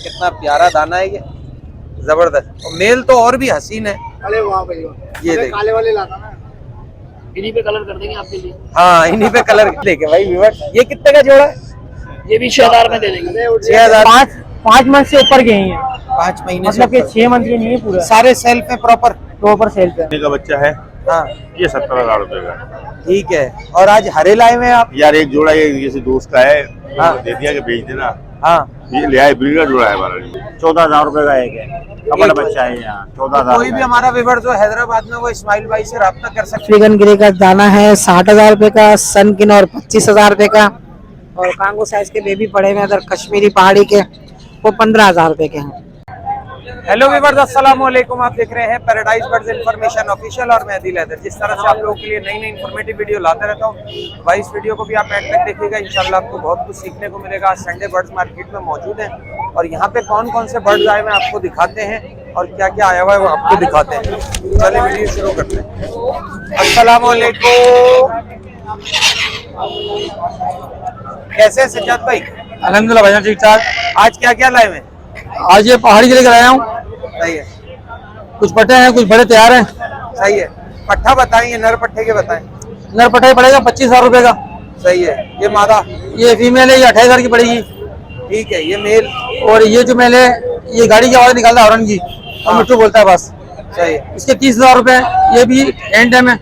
कितना प्यारा दाना है ये, जबरदस्त। और मेल तो और भी हसीन है। अरे वाह भाई, ये देखिए, काले वाले लाता ना, इन्हीं पे कलर कर देंगे आपके लिए। हाँ इन्हीं पे कलर देखे भाई व्यूअर्स। ये कितने का जोड़ा है? ये भी 6000 में दे देंगे। 6000। 5 मंथ से ऊपर के हैं, 5 महीने मतलब कि 6 मंथ के नहीं है पूरा। सारे सेल्फ है प्रॉपर सेल्फ है। का बच्चा है। हाँ ये 17,000 रुपए का। ठीक है। और आज हरे लाए में आप? यार एक जोड़ा ये जैसे दोस्त का है, हाँ। दे दिया कि बेच देना। हाँ ये ले आए, ब्रीडर जोड़ा है हमारा। 14,000 रुपए का एक है, कपड़ा बच्चा है यहाँ। 14,000। कोई भी हमारा व्यूअर जो हैदराबाद में, वो इस्माइल भाई से रब्ता कर सकते अफ्रीकन ग्रे का दाना है 60,000 रुपए का, सनकिन और 25,000 रुपए का, और कांगो साइज के बेबी पड़े हुए अदर कश्मीरी पहाड़ी के, वो 15,000 रुपए के हैं। हेलो व्यूअर्स, अस्सलाम वालेकुम। आप देख रहे हैं पैराडाइज बर्ड्स इन्फॉर्मेशन ऑफिशियल और मैं आदिल हैदर। जिस तरह से आप लोगों के लिए नई इन्फॉर्मेटिव वीडियो लाते रहता हूँ, भाई इस वीडियो को भी आप एंड तक देखिएगा। इंशाल्लाह आपको बहुत कुछ सीखने को मिलेगा। आज संडे बर्ड्स मार्केट में मौजूद है और यहाँ पे कौन कौन से बर्ड्स आए हैं आपको दिखाते हैं और क्या क्या आया हुआ है वो आपको दिखाते हैं। चलिए वीडियो शुरू करते हैं। अस्सलाम वालेकुम, कैसे हैं सज्जाद भाई? अल्हम्दुलिल्लाह भाईजान ठीक ठाक। आज क्या क्या लाए हुए हैं? आज ये पहाड़ी के लेकर आया हूँ। सही है, कुछ पट्टे हैं, कुछ बड़े तैयार हैं। सही है। पट्ठा बताएंगे, नर पट्टे के बताएं। नर पट्टा पड़ेगा 25,000 रुपए का। सही है। ये मादा? ये फीमेल है, ये 28,000 की पड़ेगी। ठीक है। ये मेल? और ये जो मेल है, ये गाड़ी की आवाज निकालता है हॉर्न की, और मिट्टू बोलता है बस। सही है। इसके 30,000 रुपए। ये भी एंड टाइम है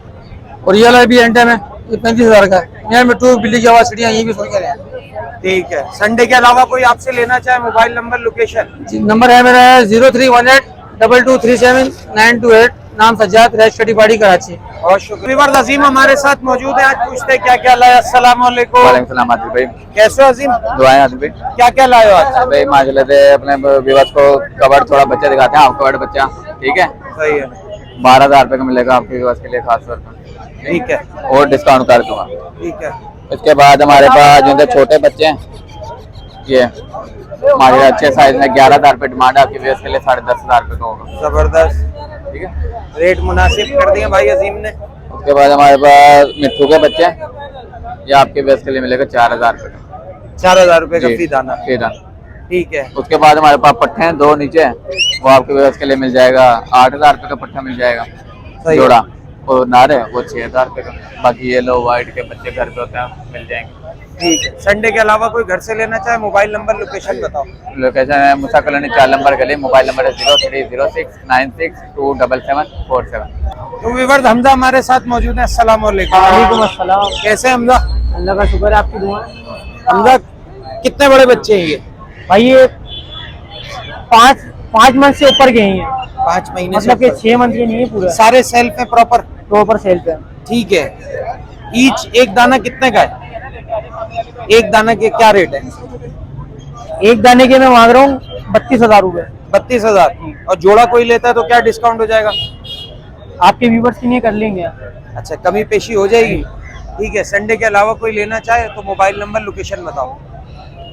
और ये वाला भी एंड टाइम है, ये 35,000 का है। यहाँ मिट्टू बिल्ली की आवाज सीढ़ियाँ ये भी सुन के रहे हैं। ठीक है। संडे के अलावा कोई आपसे लेना चाहे, मोबाइल नंबर, लोकेशन? नंबर है मेरा 0318223928। नाम सज्जाद, रेस्टडी बाड़ी कराची। बहुत शुक्रिया। अजीम हमारे साथ मौजूद है। आज पूछते हैं क्या क्या लाए। अस्सलाम वालेकुम। वालेकुम सलाम आदिल भाई, कैसे हो अजीम? दुआएं आदिल भाई। क्या क्या लाए हो आज? भाई माशाल्लाह से अपने विवास को कवर्ड थोड़ा बच्चा दिखाते हैं। आप कवर्ड बच्चा ठीक है, सही है। 12,000 रुपए का मिलेगा आपके विवास के लिए खास तौर पर। ठीक है। और डिस्काउंट कर दूंगा। ठीक है। उसके बाद हमारे पास जो छोटे बच्चे हैं, ये हमारे अच्छे साइज में 11,000 रुपए डिमांड है। आपके विवास के लिए 10,500 रुपए का होगा। जबरदस्त, ठीक है, रेट मुनासिब कर दिए भाई अजीम ने। उसके बाद हमारे पास मिट्टू के बच्चे हैं, ये आपके विवास के लिए मिलेगा 4,000 रुपए का। 4,000 रुपए का जी, फी दाना। फी दाना। ठीक है। उसके बाद हमारे पास पट्टे हैं 2 नीचे, वो आपके व्यवस्था के लिए मिल जाएगा 8,000 रुपए का पट्टा मिल जाएगा जोड़ा। और नारे वो 6,000 रुपए का। बाकी येलो व्हाइट के बच्चे घर पे होते हैं, मिल जाएंगे। ठीक है। संडे के अलावा कोई घर से लेना चाहे, मोबाइल नंबर, लोकेशन बताओ। लोकेशन है मुसा कॉलोनी 4 नंबर गली। मोबाइल नंबर है 0306962747। तो व्यूअर्स, हमजा हमारे साथ मौजूद है। अस्सलाम वालेकुम। वालेकुम अस्सलाम। कैसे हैं हमजा? अल्लाह का शुक्र है, आपकी दुआ। हमजा कितने बड़े बच्चे हैं ये? भाई ये 5 मंथ से ऊपर के हैं, 5 महीने मतलब कि से 6 मंथ के नहीं है पूरा। सारे सेल्फ है प्रॉपर सेल्फ है। ठीक है। ईच एक दाना कितने का है? एक दाना के क्या रेट है? एक दाने के मैं मांग रहा हूँ 32,000 रुपए। 32,000। और जोड़ा कोई लेता है तो क्या डिस्काउंट हो जाएगा? आपके व्यूवर्स के लिए कर लेंगे। अच्छा, कमी पेशी हो जाएगी। ठीक है। संडे के अलावा कोई लेना चाहे तो मोबाइल नंबर, लोकेशन बताओ।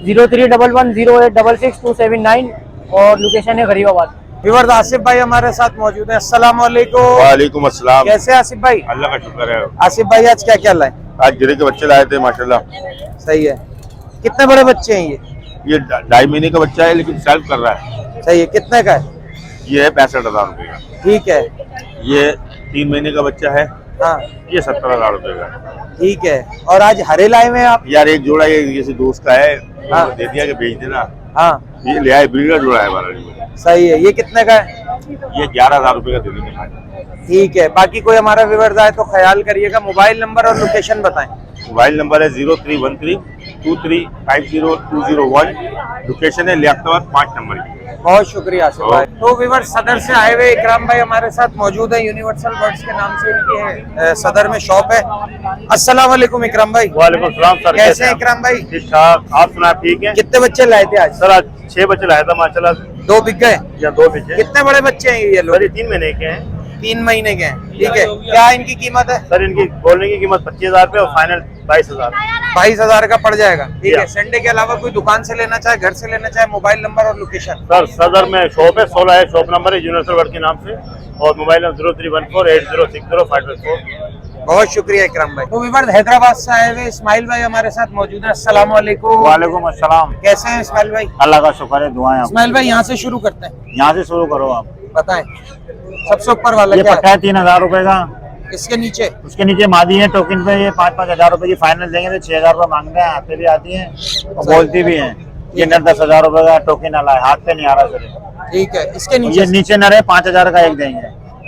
0311086279 और लोकेशन है गरीबाबाद। व्यूअर्स, आसिफ भाई हमारे साथ मौजूद है। अस्सलाम वालेकुम। वालेकुम अस्सलाम। कैसे हैं आसिफ भाई? अल्लाह का शुक्र है। आसिफ भाई आज क्या क्या लाए? आज गिरे के बच्चे लाए थे माशाल्लाह। सही है। कितने बड़े बच्चे हैं ये? ये 2.5 महीने का बच्चा है, लेकिन सेल्फ कर रहा है। सही है। कितने का है? ये है 65,000 रुपए का। ठीक है। ये 3 महीने का बच्चा है, हाँ ये 17,000 रुपए का। ठीक है। और आज हरे लाए हुए हैं आप? यार एक जोड़ा ये जैसे दोस्त का है, हाँ। दे दिया कि बेच देना। हाँ ये ले आए, ब्रीडर जोड़ा है हमारा। सही है। ये कितने का है? ये 11,000 रुपए का दे देंगे। ठीक है। बाकी कोई हमारा व्यूअर्स आए तो ख्याल करिएगा। मोबाइल नंबर और लोकेशन बताएं। मोबाइल नंबर है 031323500201। लोकेशन है लियाकताबाद 5 नंबर की। बहुत शुक्रिया आसिफ भाई। तो व्यूअर्स, सदर से आए हुए इकराम भाई हमारे साथ मौजूद है। यूनिवर्सल बर्ड्स के नाम से इनकी है सदर में शॉप है। अस्सलाम वालेकुम इकराम भाई। वालेकुम सलाम सर। कैसे हैं इकराम भाई? ठीक ठाक, आप सुना ठीक है? कितने बच्चे लाए थे आज? सर आज 6 बच्चे लाया था माशाल्लाह। 2 बिक गए या 2 बच्चे। कितने बड़े बच्चे हैं ये लोग? सर ये 3 महीने के हैं। 3 महीने के हैं। ठीक है। क्या इनकी कीमत है? सर इनकी बोलने की कीमत 25,000 रुपए और फाइनल 22,000। 22,000 का पड़ जाएगा। ठीक है। संडे के अलावा कोई दुकान से लेना चाहे, घर से लेना चाहे, मोबाइल नंबर और लोकेशन। सर सदर में शॉप है, 16 है, शॉप नंबर है यूनिवर्सल वर्ड के नाम से। और मोबाइल नंबर 0314806055। बहुत शुक्रिया इकराम भाई। तो विवर्स हैदराबाद से आए हुए इस्माइल भाई हमारे साथ मौजूद है। अस्सलाम वालेकुम। वालेकुम अस्सलाम। कैसे हैं इस्माइल भाई? अल्लाह का शुक्र है, दुआएं आप। इस्माइल भाई यहाँ से शुरू करते हैं, यहाँ से शुरू करो आप। बताएं सबसे ऊपर वाला ये क्या पट्टा है 3,000 रुपए का। है? इसके नीचे उसके नीचे मादी है टोकन पे, ये 5-5 हजार रुपए की फाइनल देंगे तो 6,000 रुपए मांगते हैं, आते भी आती हैं और बोलती भी हैं। ये नर 10,000 रुपए का टोकन वाला है, हाथ पे नहीं आ रहा सर। ठीक है। इसके ये नीचे नीचे नर है, 5,000 का एक देंगे।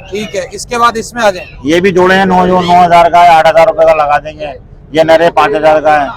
ठीक है। इसके बाद इसमें आ जाए, ये भी जोड़े हैं 9,000 का है, 8,000 रुपए का लगा देंगे। ये नर है 5,000 का है।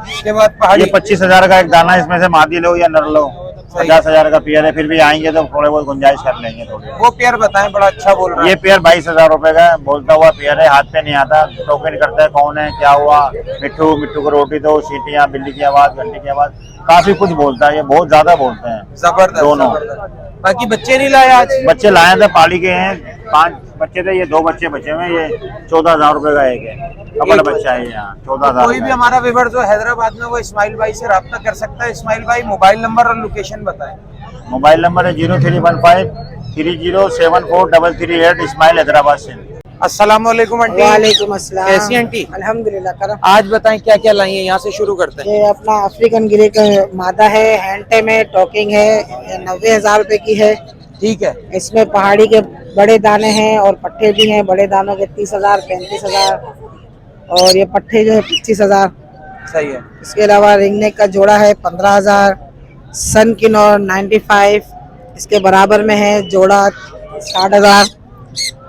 इसके बाद पहाड़ी ये 25,000 का एक दाना, इसमें से मादी लो या नर लो। 50,000 का पेयर है, फिर भी आएंगे तो थोड़े बहुत गुंजाइश कर लेंगे थोड़ी। वो पेयर बताएं, बड़ा अच्छा बोल रहा है। ये पेयर 22,000 रुपए का है, बोलता हुआ पेयर है, हाथ पे नहीं आता। टोकन करता है कौन है, क्या हुआ, मिट्टू मिट्टू को रोटी दो, सीटियां, बिल्ली की आवाज, घंटी की आवाज, काफी कुछ बोलता है। ये बहुत ज्यादा बोलते हैं जबरदस्त दोनों। जबरदस्त। बाकी बच्चे नहीं लाए आज? बच्चे लाए थे, पाली के हैं, 5 बच्चे थे, ये 2 बच्चे बचे हुए हैं। ये 14,000 रुपए का एक है, कपड़ा बच्चा है यहाँ। 14,000 कोई भी हमारा व्यूअर जो हैदराबाद में, वो इस्माइल भाई से राब्ता कर सकता है। इस्माइल भाई मोबाइल नंबर और लोकेशन बताएं। मोबाइल नंबर है 0315 30743338, इस्माइल हैदराबाद से। अस्सलाम वालेकुम आंटी। वालेकुम अस्सलाम। कैसी हैं आंटी? अल्हम्दुलिल्लाह करम। आज बताएं क्या क्या लाई हैं, यहाँ से शुरू करते हैं। ये अपना अफ्रीकन गिरे का मादा है, हैंडटेम है, टॉकिंग है, 90,000 रुपए की है। ठीक है। इसमें पहाड़ी के बड़े दाने हैं और पट्टे भी हैं। बड़े दानों के 30,000, 35,000 और ये पट्टे जो है 25,000। सही है। इसके अलावा रिंगनेक का जोड़ा है 15,000। सन किन और 95 इसके बराबर में है, जोड़ा 60,000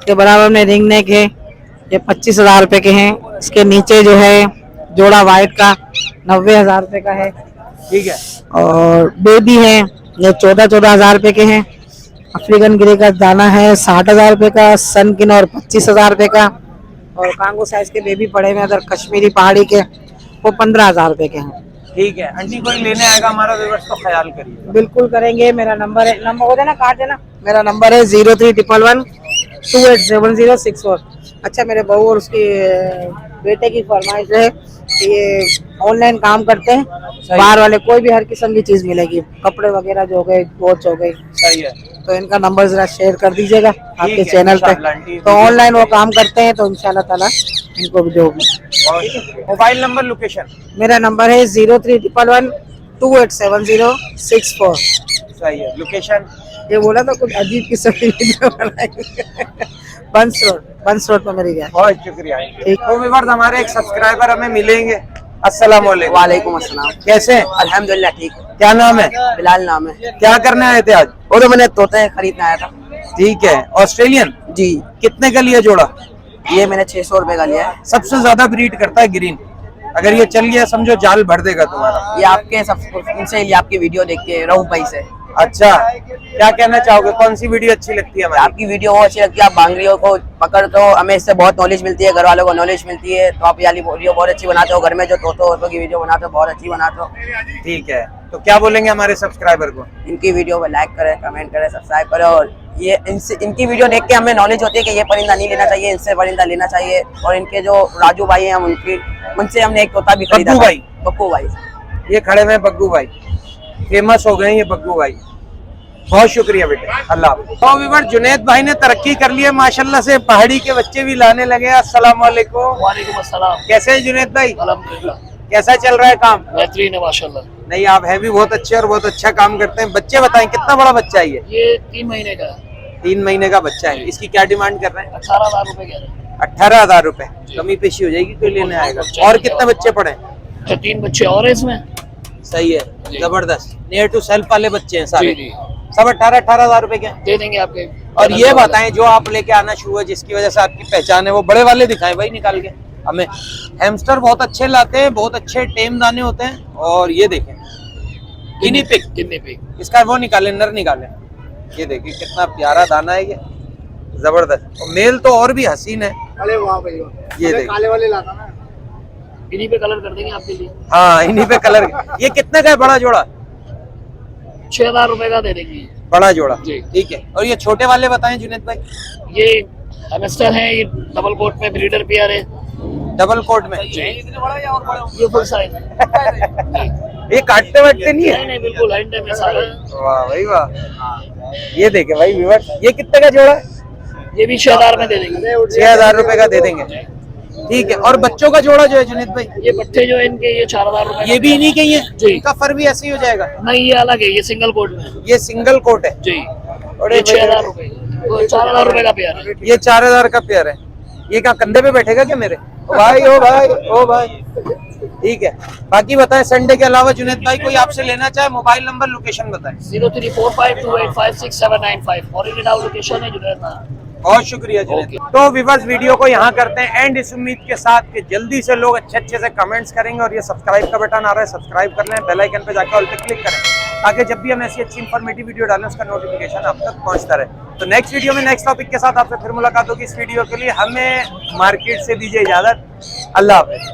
के बराबर में रिंगनेक है, ये 25,000 रुपए के हैं। इसके नीचे जो है जोड़ा वाइट का 90,000 रुपए का है। ठीक है। और बेबी है, ये 14,000 रुपए के हैं। अफ्रीकन ग्रे का दाना है 60,000 रुपए का। सन किन और 25,000 रुपए का। और कांगो साइज के बेबी पड़े हुए अदर कश्मीरी पहाड़ी के, वो 15,000 रुपए के हैं। ठीक है। आंटी कोई लेने आएगा हमारा व्यूअर्स तो ख्याल करिए। बिल्कुल करेंगे। मेरा नंबर है, नंबर हो देना, काट देना। मेरा नंबर है 0311 287064। अच्छा, मेरे बहू और उसकी बेटे की फरमाइश है कि ये ऑनलाइन काम करते हैं, बाहर वाले कोई भी हर किस्म की चीज मिलेगी, कपड़े वगैरह जो हो गए, वॉच हो गई। सही है। तो इनका नंबर जरा शेयर कर दीजिएगा आपके है, चैनल पे। इंशाल्लाह आंटी। तो ऑनलाइन वो काम करते हैं, तो इंशाल्लाह ताला इनको भी जो मोबाइल नंबर लोकेशन। मेरा नंबर है 0311 287064। सही है। लोकेशन ये बोला तो कुछ अजीब किस्म की वीडियो बनाई। बंस रोड पे मेरी गया। बहुत शुक्रिया। ठीक। तो व्यूअर्स हमारे एक सब्सक्राइबर हमें मिलेंगे। अस्सलाम वालेकुम। वालेकुम अस्सलाम। कैसे हैं? अल्हम्दुलिल्लाह ठीक। क्या नाम है? बिलाल नाम है। क्या करने आए थे आज? वो तो मैंने तोते खरीदने आया था। ठीक है। ऑस्ट्रेलियन जी, कितने का लिया जोड़ा? ये मैंने 600 रुपए का लिया है। सबसे ज्यादा ब्रीड करता है ग्रीन। अगर ये चल गया समझो जाल भर देगा तुम्हारा। ये आपके उनसे लिए आपकी वीडियो देख के रहू भाई से। अच्छा, क्या कहना चाहोगे? कौन सी वीडियो अच्छी लगती है हमारी? आपकी वीडियो बहुत अच्छी लगती है। आप बांगड़ियों को पकड़ते हो, हमें इससे बहुत नॉलेज मिलती है, घर वालों को नॉलेज मिलती है। तो आप वाली वीडियो बहुत अच्छी बनाते हो। घर में जो तोतों की वीडियो बनाते हो बहुत अच्छी बनाते हो। ठीक है। तो क्या बोलेंगे हमारे सब्सक्राइबर को? इनकी वीडियो को लाइक करें, कमेंट करें, सब्सक्राइब करें। और ये इनकी वीडियो देख के हमें नॉलेज होती है कि ये परिंदा नहीं लेना चाहिए, इनसे परिंदा लेना चाहिए। और इनके जो राजू भाई हैं, उनसे हमने एक तोता भी खरीदा। बग्गू भाई। ये खड़े में बग्गू भाई, फेमस हो गए ये बग्गू भाई। बहुत शुक्रिया बेटे, अल्लाह। तो व्यूअर जुनैद भाई ने तरक्की कर ली है माशाल्लाह से, पहाड़ी के बच्चे भी लाने लगे। अस्सलाम वालेकुम। वालेकुम अस्सलाम। कैसे हैं जुनैद भाई? अल्हम्दुलिल्लाह कैसा चल रहा है काम? बेहतरीन है माशाल्लाह। नहीं, आप हैं भी बहुत अच्छे और बहुत अच्छा काम करते हैं। बच्चे बताएं कितना बड़ा बच्चा है ये 3 महीने का है। 3 महीने का बच्चा है। इसकी क्या डिमांड कर रहे हैं? 18,000 रुपए कह रहे हैं। 18,000 रुपए। कमी पेशी हो जाएगी, कोई लेने आएगा। और कितने बच्चे पड़े? अच्छा, 3 बच्चे और है इसमें। सही है, जबरदस्त। नियर टू सेल्फ वाले बच्चे हैं सारे। जी, सब 18,000 रुपए के हैं। दे देंगे आपके। और ये बताएं जो आप लेके आना शुरू है, जिसकी वजह से आपकी पहचान है, वो बड़े वाले दिखाएं भाई निकाल के हमें। हैमस्टर बहुत अच्छे लाते हैं, बहुत अच्छे टेम दाने होते हैं। और ये देखें गिनी पिग, इसका वो निकाले, नर निकाले। ये देखिए कितना प्यारा दाना है ये, जबरदस्त। और मेल तो और भी हसीन है। अरे वाह भाई, ये देखिए, काले वाले लाना ना। इन्हीं पे कलर कर देंगे आपके लिए। हाँ इन्हीं पे कलर। ये कितने का है बड़ा जोड़ा? 6,000 रुपए का दे देंगे बड़ा जोड़ा। जी। ठीक है। और ये छोटे वाले बताएं जुनैद भाई। ये हैमस्टर है, ये डबल कोट में ब्रीडर पेयर है। डबल कोट में ये फुल साइज है। ये काटते वाटते नहीं है? नहीं बिल्कुल हैंड में सारा। वाह भाई वाह। ये देखे भाई व्यूअर्स, ये कितने का जोड़ा है? ये भी 6,000 में दे देंगे। 6,000 रुपए का दे देंगे। ठीक है। और बच्चों का जोड़ा जो है जुनेद भाई, ये पट्टे जो है इनके ये 4000 रुपए ये भी इन्हीं के ही है? जी। इनका फर भी ऐसे ही हो जाएगा? नहीं, ये अलग है, ये सिंगल कोट में है। ये सिंगल कोट है जी। बड़े ये 6000 रुपए, 4000 रुपए का पेयर है। ये 4000 का पेयर है। ये क्या कंधे पे बैठेगा क्या मेरे? ओ भाई ओ भाई ओ भाई, ठीक है। बाकी बताएं संडे के अलावा जुनेद भाई कोई आपसे लेना चाहे, मोबाइल नंबर लोकेशन बताएं। 0345285695 ओरिजिनल लोकेशन है जुनेद खान। बहुत शुक्रिया जुनेद। तो व्यूअर्स वीडियो को यहाँ करते हैं एंड, इस उम्मीद के साथ कि जल्दी से लोग अच्छे से कमेंट्स करेंगे और ये सब्सक्राइब का बटन आ रहा है, सब्सक्राइब कर लें, बेल आइकन पे जाकर ऑल पे क्लिक करें ताकि जब भी हम ऐसी अच्छी इन्फॉर्मेटिव वीडियो डालें उसका नोटिफिकेशन आप तक पहुंचता रहे। तो नेक्स्ट वीडियो में नेक्स्ट टॉपिक के साथ आपसे फिर मुलाकात होगी। इस वीडियो के लिए हमें मार्केट से दीजिए इजाजत। अल्लाह हाफिज़।